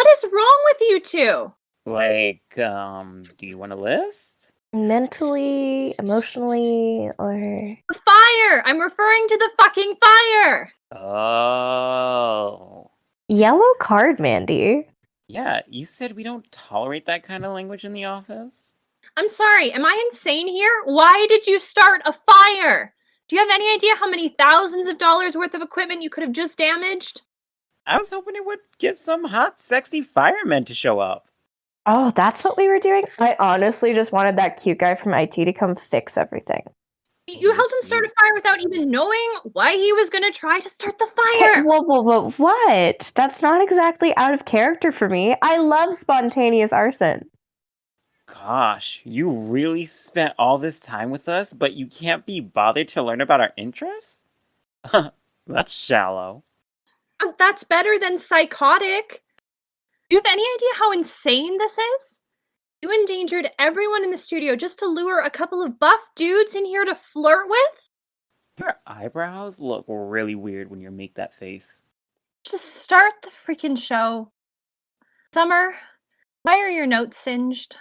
What is wrong with you two? Do you want a list? Mentally, emotionally, or... The fire! I'm referring to the fucking fire! Oh. Yellow card, Mandy. Yeah, you said we don't tolerate that kind of language in the office? I'm sorry, am I insane here? Why did you start a fire? Do you have any idea how many thousands of dollars worth of equipment you could have just damaged? I was hoping it would get some hot, sexy firemen to show up. Oh, that's what we were doing? I honestly just wanted that cute guy from IT to come fix everything. You helped him start a fire without even knowing why he was going to try to start the fire. Hey, whoa, what? That's not exactly out of character for me. I love spontaneous arson. Gosh, you really spent all this time with us, but you can't be bothered to learn about our interests? That's shallow. That's better than psychotic. Do you have any idea how insane this is? You endangered everyone in the studio just to lure a couple of buff dudes in here to flirt with? Your eyebrows look really weird when you make that face. Just start the freaking show. Summer, why are your notes singed?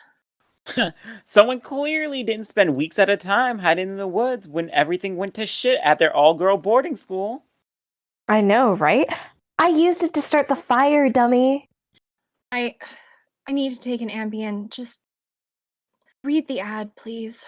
Someone clearly didn't spend weeks at a time hiding in the woods when everything went to shit at their all-girl boarding school. I know, right? I used it to start the fire, dummy. I need to take an Ambien. Just read the ad, please.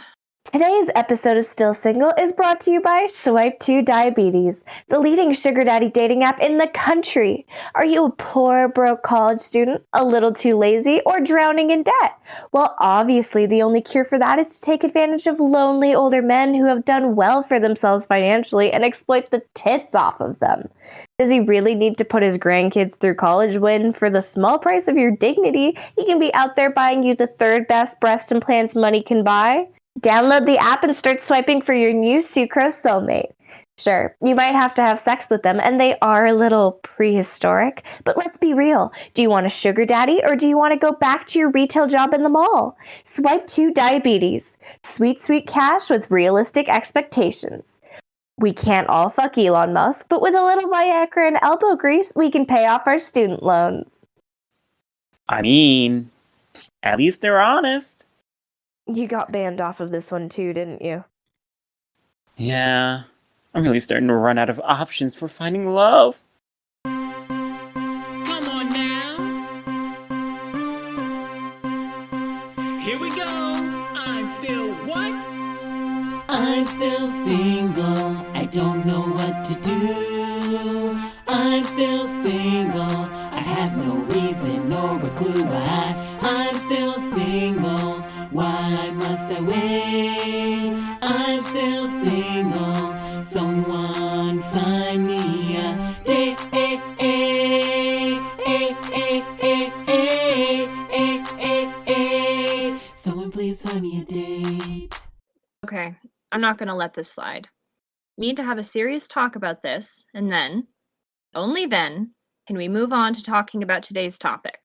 Today's episode of Still Single is brought to you by Swipe 2 Diabetes, the leading sugar daddy dating app in the country. Are you a poor, broke college student, a little too lazy, or drowning in debt? Well, obviously, the only cure for that is to take advantage of lonely older men who have done well for themselves financially and exploit the tits off of them. Does he really need to put his grandkids through college when, for the small price of your dignity, he can be out there buying you the third best breast implants money can buy? Download the app and start swiping for your new sucrose soulmate. Sure, you might have to have sex with them, and they are a little prehistoric, but let's be real. Do you want a sugar daddy, or do you want to go back to your retail job in the mall? Swipe 2 Diabetes. Sweet, sweet cash with realistic expectations. We can't all fuck Elon Musk, but with a little Viagra and elbow grease, we can pay off our student loans. I mean, at least they're honest. You got banned off of this one too, didn't you? Yeah, I'm really starting to run out of options for finding love. Come on now. Here we go. I'm still what? I'm still single. I don't know what to do. I'm still single. I have no reason nor a clue why. I'm still single. Why must I wait? I'm still single. Someone find me a date. Someone please find me a date. Okay, I'm not gonna let this slide. We need to have a serious talk about this, and then, only then, can we move on to talking about today's topic.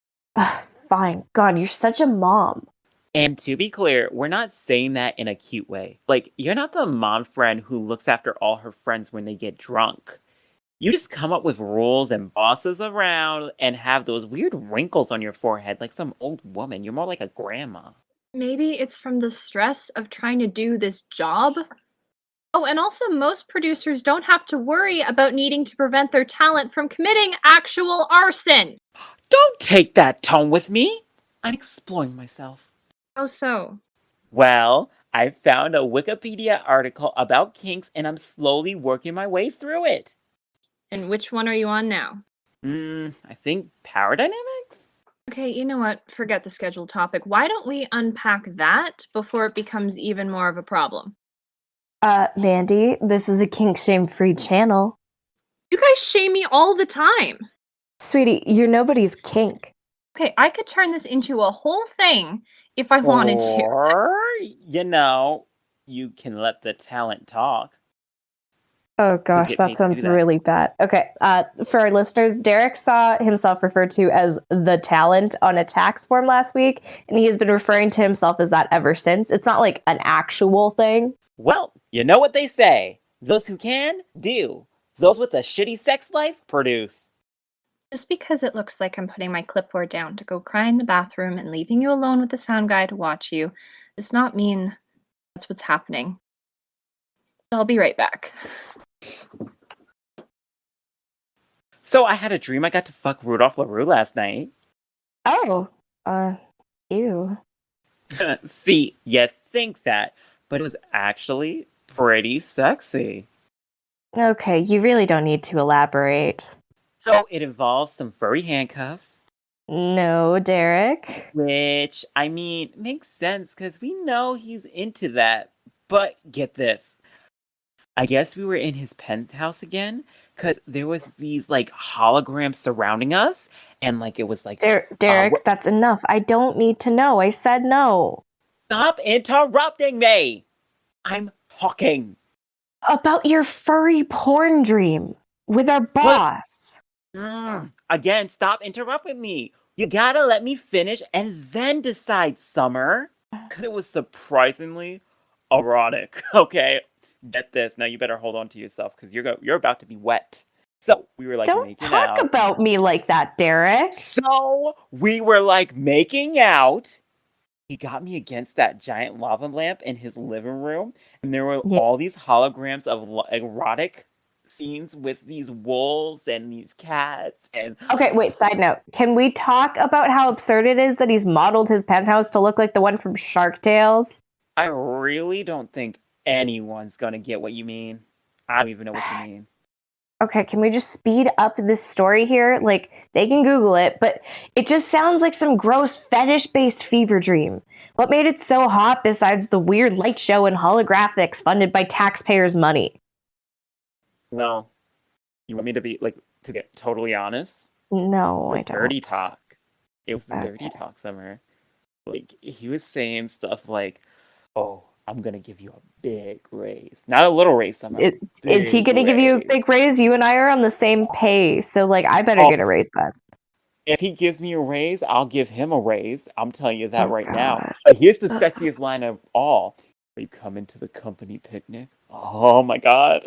Fine. God, you're such a mom. And to be clear, we're not saying that in a cute way. Like, you're not the mom friend who looks after all her friends when they get drunk. You just come up with rules and bosses around and have those weird wrinkles on your forehead like some old woman. You're more like a grandma. Maybe it's from the stress of trying to do this job? Oh, and also most producers don't have to worry about needing to prevent their talent from committing actual arson. Don't take that tone with me. I'm exploring myself. How so? Well, I found a Wikipedia article about kinks and I'm slowly working my way through it. And which one are you on now? I think power dynamics? Okay, you know what? Forget the scheduled topic. Why don't we unpack that before it becomes even more of a problem? Mandy, this is a kink shame-free channel. You guys shame me all the time. Sweetie, you're nobody's kink. Okay, I could turn this into a whole thing if I wanted to. Or, you can let the talent talk. Oh gosh, that sounds really bad. Okay, for our listeners, Derrick saw himself referred to as the talent on a tax form last week, and he has been referring to himself as that ever since. It's not like an actual thing. Well, you know what they say. Those who can, do. Those with a shitty sex life, produce. Just because it looks like I'm putting my clipboard down to go cry in the bathroom and leaving you alone with the sound guy to watch you does not mean that's what's happening. I'll be right back. So I had a dream I got to fuck Rudolph LaRue last night. Oh, ew. See, you think that, but it was actually pretty sexy. Okay, you really don't need to elaborate. So it involves some furry handcuffs, No, Derek. which, I mean, makes sense because we know he's into that. But get this. I guess we were in his penthouse again because there was these like holograms surrounding us, and like it was like, Derek, that's enough. I don't need to know. I said no. stop interrupting me. I'm talking. About your furry porn dream with our boss. Again, stop interrupting me. You gotta let me finish and then decide, Summer. Because it was surprisingly erotic. Okay, get this. Now you better hold on to yourself because you're about to be wet. So we were like Don't making talk out. about me like that, Derek. So we were like making out. He got me against that giant lava lamp in his living room, and there were Yeah. all these holograms of erotic scenes with these wolves and these cats and Okay, wait, side note. Can we talk about how absurd it is that he's modeled his penthouse to look like the one from Shark Tales? I really don't think anyone's gonna get what you mean. I don't even know what you mean. Okay, can we just speed up this story here? Like, they can Google it, but it just sounds like some gross fetish-based fever dream. What made it so hot besides the weird light show and holographics funded by taxpayers' money? Well, you want me to be to get totally honest? No, I The don't. dirty talk. It was the dirty Okay. talk, Summer. Like he was saying stuff like, "Oh, I'm gonna give you a big raise, not a little raise, Summer. Is he Big gonna give you a big raise? You and I are on the same pay, so like I better Oh, get a raise then. if he gives me a raise, I'll give him a raise. I'm telling you that Oh right now. god. But here's the sexiest line of all. Are you coming to the company picnic? Oh my god.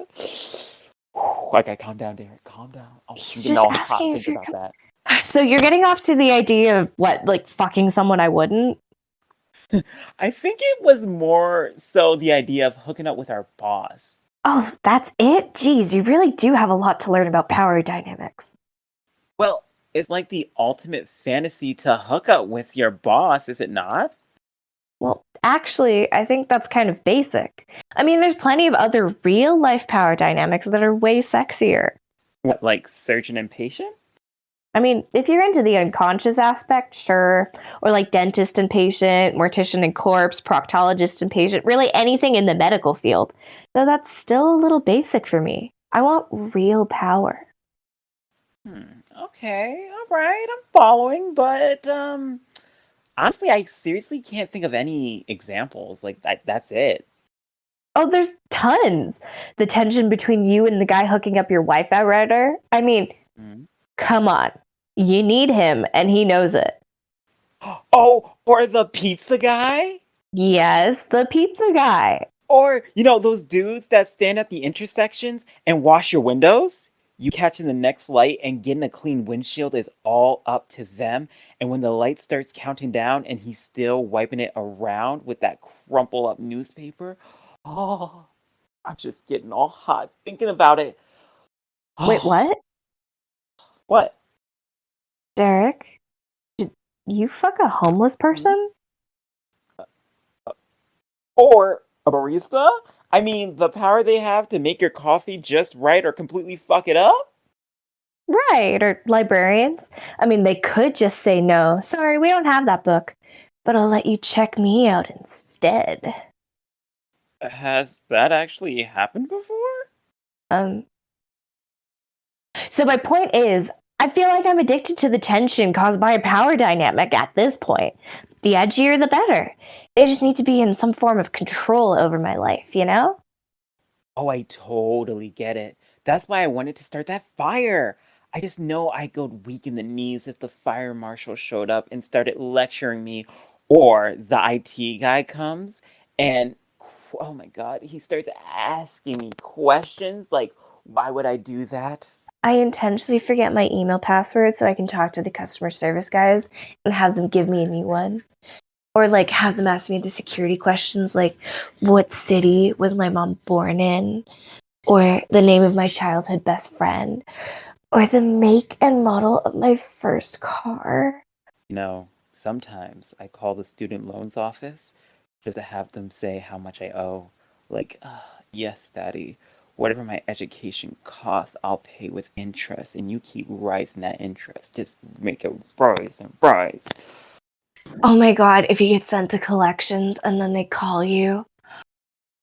Okay, calm down, Derek. Calm down. Oh, He's I'm getting just all hot asking if thinking you're about that. So you're getting off to the idea of what, like fucking someone I wouldn't? I think it was more so the idea of hooking up with our boss. Oh, that's it? Geez, you really do have a lot to learn about power dynamics. Well, it's like the ultimate fantasy to hook up with your boss, is it not? Well, actually, I think that's kind of basic. I mean, there's plenty of other real life power dynamics that are way sexier. What, like surgeon and patient? I mean, if you're into the unconscious aspect, sure. Or like dentist and patient, mortician and corpse, proctologist and patient, really anything in the medical field. Though that's still a little basic for me. I want real power. Okay, all right, I'm following, but honestly, I seriously can't think of any examples. Like that's it. Oh, there's tons. The tension between you and the guy hooking up your Wi-Fi router. I mean, Mhm. come on. You need him, and he knows it. Oh, or the pizza guy? Yes, the pizza guy. Or, those dudes that stand at the intersections and wash your windows? You catching the next light and getting a clean windshield is all up to them. And when the light starts counting down and he's still wiping it around with that crumple up newspaper, oh, I'm just getting all hot thinking about it. Wait, what? What? Derek, did you fuck a homeless person? Or a barista? I mean, the power they have to make your coffee just right or completely fuck it up? Right, or librarians. I mean, they could just say no. Sorry, we don't have that book. But I'll let you check me out instead. Has that actually happened before? Um, so my point is, I feel like I'm addicted to the tension caused by a power dynamic at this point. The edgier, the better. They just need to be in some form of control over my life, you know? Oh, I totally get it. That's why I wanted to start that fire. I just know I'd go weak in the knees if the fire marshal showed up and started lecturing me, or the IT guy comes and, oh my God, he starts asking me questions like, why would I do that? I intentionally forget my email password so I can talk to the customer service guys and have them give me a new one. Or like have them ask me the security questions like what city was my mom born in? Or the name of my childhood best friend? Or the make and model of my first car? Sometimes I call the student loans office just to have them say how much I owe. Like, yes, Daddy, whatever my education costs, I'll pay with interest, and you keep rising that interest. Just make it rise and rise. Oh my god, if you get sent to collections and then they call you.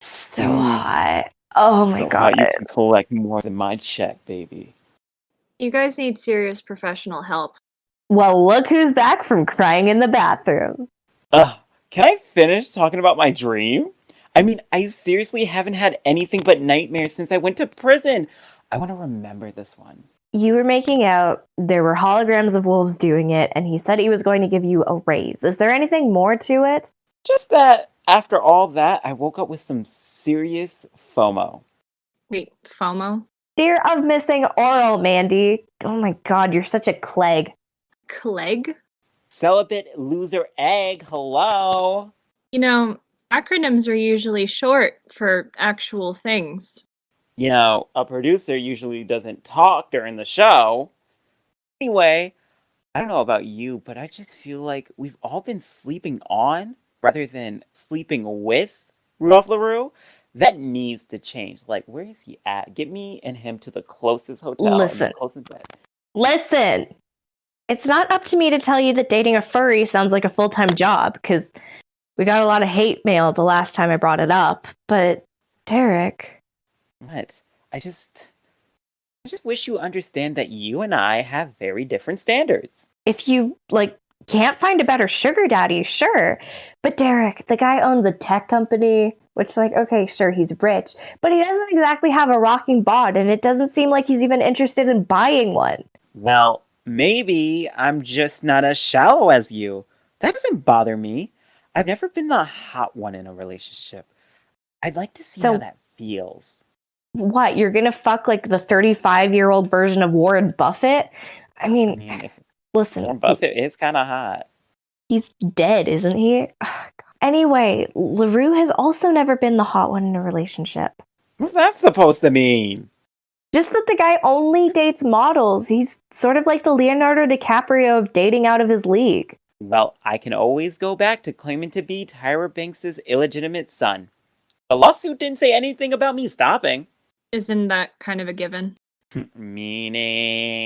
So hot. Oh my So god. how you can collect more than my check, baby. You guys need serious professional help. Well, look who's back from crying in the bathroom. Can I finish talking about my dream? I mean, I seriously haven't had anything but nightmares since I went to prison. I want to remember this one. You were making out, there were holograms of wolves doing it, and he said he was going to give you a raise. Is there anything more to it? Just that after all that, I woke up with some serious FOMO. Wait, FOMO? Fear of missing oral, Mandy. Oh my god, you're such a clegg. Clegg? Celibate loser egg, hello? Acronyms are usually short for actual things. A producer usually doesn't talk during the show. Anyway, I don't know about you, but I just feel like we've all been sleeping on rather than sleeping with Rudolph LaRue. That needs to change. Like, where is he at? Get me and him to the closest hotel. Listen. And the closest bed. Listen! It's not up to me to tell you that dating a furry sounds like a full-time job, because we got a lot of hate mail the last time I brought it up. But, Derrick... What? I just wish you understand that you and I have very different standards. If you, can't find a better sugar daddy, sure. But Derrick, the guy owns a tech company, which, okay, sure, he's rich, but he doesn't exactly have a rocking bod, and it doesn't seem like he's even interested in buying one. Well, maybe I'm just not as shallow as you. That doesn't bother me. I've never been the hot one in a relationship. I'd like to see how that feels. What, you're gonna fuck the 35-year-old version of Warren Buffett? I mean, listen. Warren Buffett is kind of hot. He's dead, isn't he? Anyway, LaRue has also never been the hot one in a relationship. What's that supposed to mean? Just that the guy only dates models. He's sort of like the Leonardo DiCaprio of dating out of his league. Well, I can always go back to claiming to be Tyra Banks' illegitimate son. The lawsuit didn't say anything about me stopping. Isn't that kind of a given? Meaning...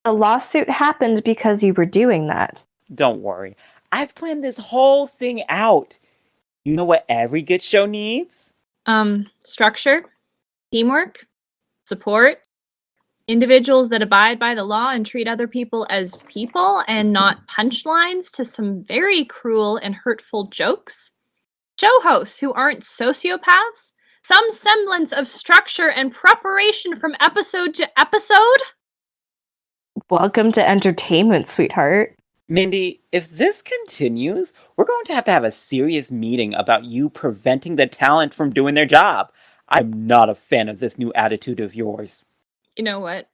The lawsuit happened because you were doing that. Don't worry. I've planned this whole thing out. You know what every good show needs? Structure, teamwork, support, individuals that abide by the law and treat other people as people and not punchlines to some very cruel and hurtful jokes. Show hosts who aren't sociopaths. Some semblance of structure and preparation from episode to episode. Welcome to entertainment, sweetheart. Mindy, if this continues, we're going to have a serious meeting about you preventing the talent from doing their job. I'm not a fan of this new attitude of yours. You know what?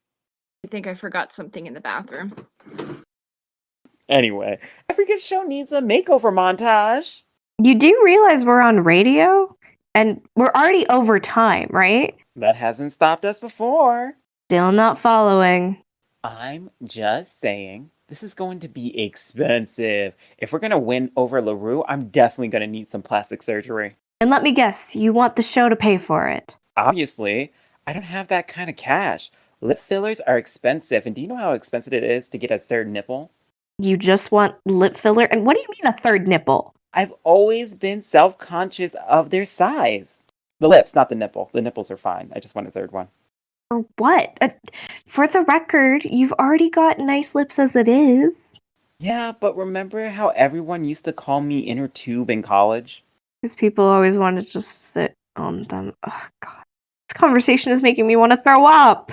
I think I forgot something in the bathroom. Anyway, every good show needs a makeover montage. You do realize we're on radio? And we're already over time, right? That hasn't stopped us before. Still not following. I'm just saying, this is going to be expensive. If we're going to win over LaRue, I'm definitely going to need some plastic surgery. And let me guess, you want the show to pay for it? Obviously, I don't have that kind of cash. Lip fillers are expensive, and do you know how expensive it is to get a third nipple? You just want lip filler? And what do you mean a third nipple? I've always been self-conscious of their size. The lips, not the nipple. The nipples are fine. I just want a third one. For what? For the record, you've already got nice lips as it is. Yeah, but remember how everyone used to call me inner tube in college? Because people always want to just sit on them. Oh, God. This conversation is making me want to throw up.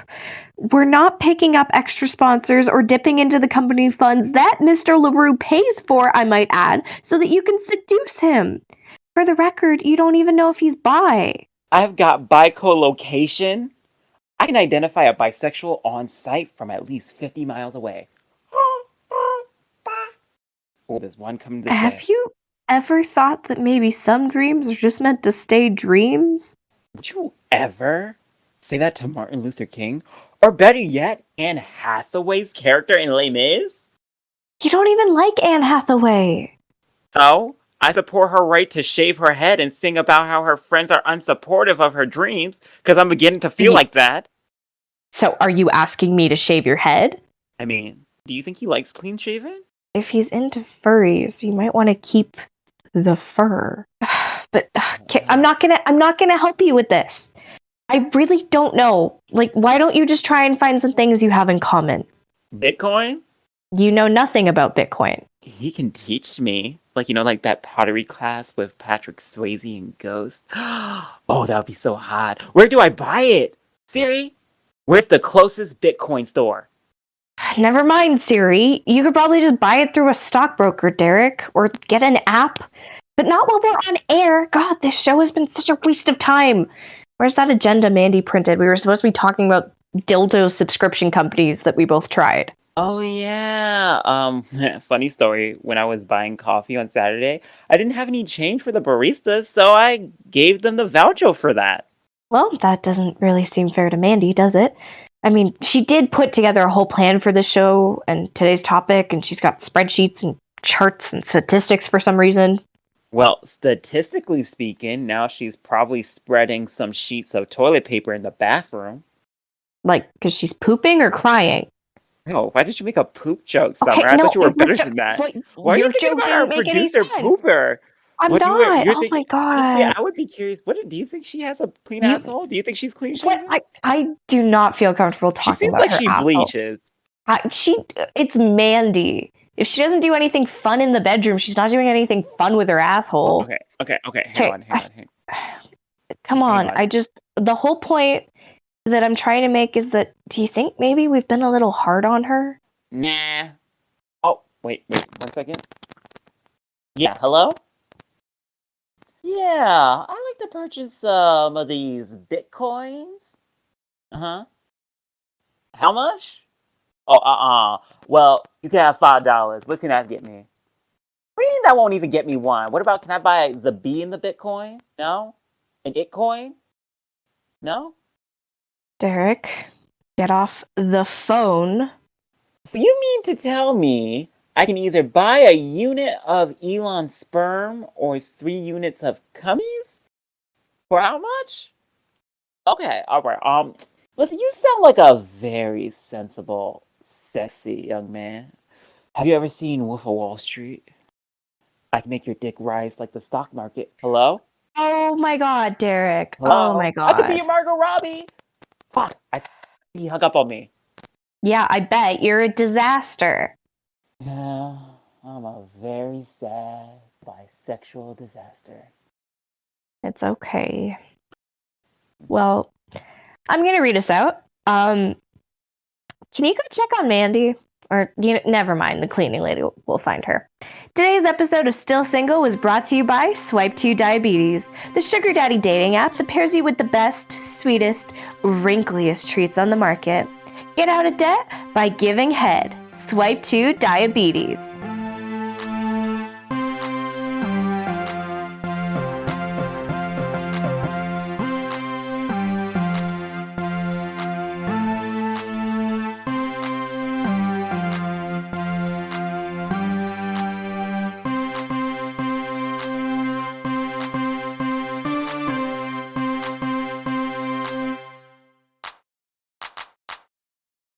We're not picking up extra sponsors or dipping into the company funds that Mr. LaRue pays for, I might add, so that you can seduce him. For the record, you don't even know if he's bi. I've got bi-co-location. I can identify a bisexual on sight from at least 50 miles away. Oh, there's one coming this way. Have you ever thought that maybe some dreams are just meant to stay dreams? Would you ever say that to Martin Luther King? Or better yet, Anne Hathaway's character in Les Mis? You don't even like Anne Hathaway. So, I support her right to shave her head and sing about how her friends are unsupportive of her dreams, because I'm beginning to feel like that. So are you asking me to shave your head? I mean, do you think he likes clean shaven? If he's into furries, you might want to keep the fur. But okay, I'm not gonna help you with this. I really don't know. Like, why don't you just try and find some things you have in common? Bitcoin? You know nothing about Bitcoin. He can teach me. Like, like that pottery class with Patrick Swayze and Ghost. Oh, that would be so hot. Where do I buy it? Siri, where's the closest Bitcoin store? Never mind, Siri. You could probably just buy it through a stockbroker, Derrick, or get an app. But not while we're on air. God, this show has been such a waste of time. Where's that agenda Mandy printed? We were supposed to be talking about dildo subscription companies that we both tried. Oh, yeah. Funny story. When I was buying coffee on Saturday, I didn't have any change for the baristas, so I gave them the voucher for that. Well, that doesn't really seem fair to Mandy, does it? I mean, she did put together a whole plan for the show and today's topic, and she's got spreadsheets and charts and statistics for some reason. Well, statistically speaking, now she's probably spreading some sheets of toilet paper in the bathroom. Like, because she's pooping or crying? Oh, why did you make a poop joke, Summer? Okay, I no, thought you were it was better ju- than that. What, Why are your you thinking joke about our didn't make any producer sense. pooper? I'm What not. you're Oh thinking? my god. Honestly, I would be curious. Do you think she has a clean asshole? Do you think she's clean shaven? I do not feel comfortable She talking seems about like her she asshole. bleaches. It's Mandy. If she doesn't do anything fun in the bedroom, she's not doing anything fun with her asshole. Okay. Hang on. Come on. The whole point that I'm trying to make is that, do you think maybe we've been a little hard on her? Nah. Oh, wait, 1 second. Yeah, hello? Yeah, I'd like to purchase some of these Bitcoins. Uh-huh. How much? Oh, well, you can have $5. What can that get me? What do you mean that won't even get me one? What about, can I buy the B in the Bitcoin? No? An Itcoin? No? Derrick, get off the phone. So you mean to tell me I can either buy a unit of Elon's sperm or 3 units of cummies? For how much? Okay, alright, listen, you sound like a very sensible, sexy young man. Have you ever seen Wolf of Wall Street? I can make your dick rise like the stock market. Hello? Oh my god, Derrick. Hello? Oh my I could be god. your Margot Robbie. Fuck, he hung up on me. Yeah, I bet. You're a disaster. Yeah, I'm a very sad bisexual disaster. It's okay. Well, I'm gonna read us out. Can you go check on Mandy? Or, never mind, the cleaning lady will find her. Today's episode of Still Single was brought to you by Swipe 2 Diabetes, the sugar daddy dating app that pairs you with the best, sweetest, wrinkliest treats on the market. Get out of debt by giving head. Swipe 2 Diabetes.